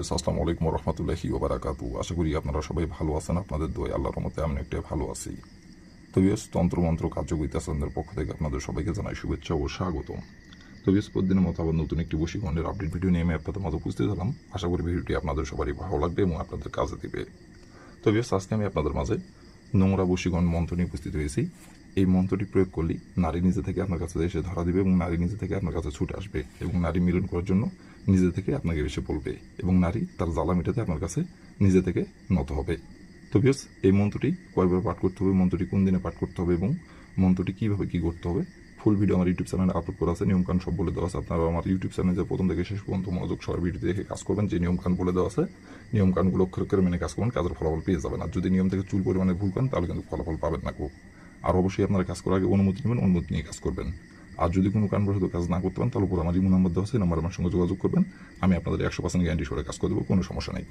আসসালামু আলাইকুম রহমতুল্লাহি ওবারাকাতু। আশা করি আপনারা সবাই ভালো আছেন। আপনাদের দোয়া আল্লাহর রহমতে আমি একটা ভালো আছি। তো তন্ত্রমন্ত্র কার্যকরিতা চ্যানেলের পক্ষ থেকে আপনাদের সবাইকে জানাই শুভেচ্ছা ও স্বাগতম। তো প্রতিদিনের মতো আবার নতুন একটি বশীকরণের আপডেট ভিডিও নিয়ে আমি আপনাদের মাঝে উপস্থিত হলাম। আশা করি ভিডিওটি আপনাদের সবারই ভালো লাগবে এবং আপনাদের কাজে দিবে। তো আজকে আমি আপনাদের মাঝে নোংরা বশীকরণ মন্ত্র নিয়ে উপস্থিত হয়েছি। এই মন্ত্রটি প্রয়োগ করলে নারী নিজে থেকে আপনার কাছে এসে ধরা দিবে এবং নারী নিজে থেকে আপনার কাছে ছুটে আসবে এবং নারী মিলন করার জন্য নিজে থেকে আপনাকে এসে বলবে এবং নারী তার জ্বালা মেটাতে আপনার কাছে নিজে থেকে নত হবে। তো এই মন্ত্রটি কয়বার পাঠ করতে হবে, মন্ত্রটি কোন দিনে পাঠ করতে হবে এবং মন্ত্রটি কীভাবে কী করতে হবে, ফুল ভিডিও আমার ইউটিউব চ্যানেলে আপলোড করা আছে। নিয়মকানুন সব বলে দেওয়া আছে। আপনারা আমার ইউটিউব চ্যানেলে যে প্রথম থেকে শেষ পর্যন্ত মনোযোগ সবার ভিডিও দেখে কাজ করবেন। যে নিয়মকানুন বলে দেওয়া আছে, নিয়মকানুনগুলো অক্ষর অক্ষরে মেনে কাজ করবেন, কাজের ফলাফল পেয়ে যাবেন। আর যদি নিয়ম থেকে চুল পরিমাণে ভুল করেন তাহলে কিন্তু ফলাফল পাবেন না। আর অবশ্যই আপনারা কাজ করার আগে অনুমতি নেবেন, অনুমতি নিয়ে কাজ করবেন। আর যদি কোনো কারণবশত কাজ না করতে পারেন তাহলে উপর আমার ইমো নাম্বার দেওয়া আছে, নাম্বার আমার সঙ্গে যোগাযোগ করবেন। আমি আপনাদের 100% গ্যারান্টি সরে কাজ করে দেবো, কোনো সমস্যা নেই।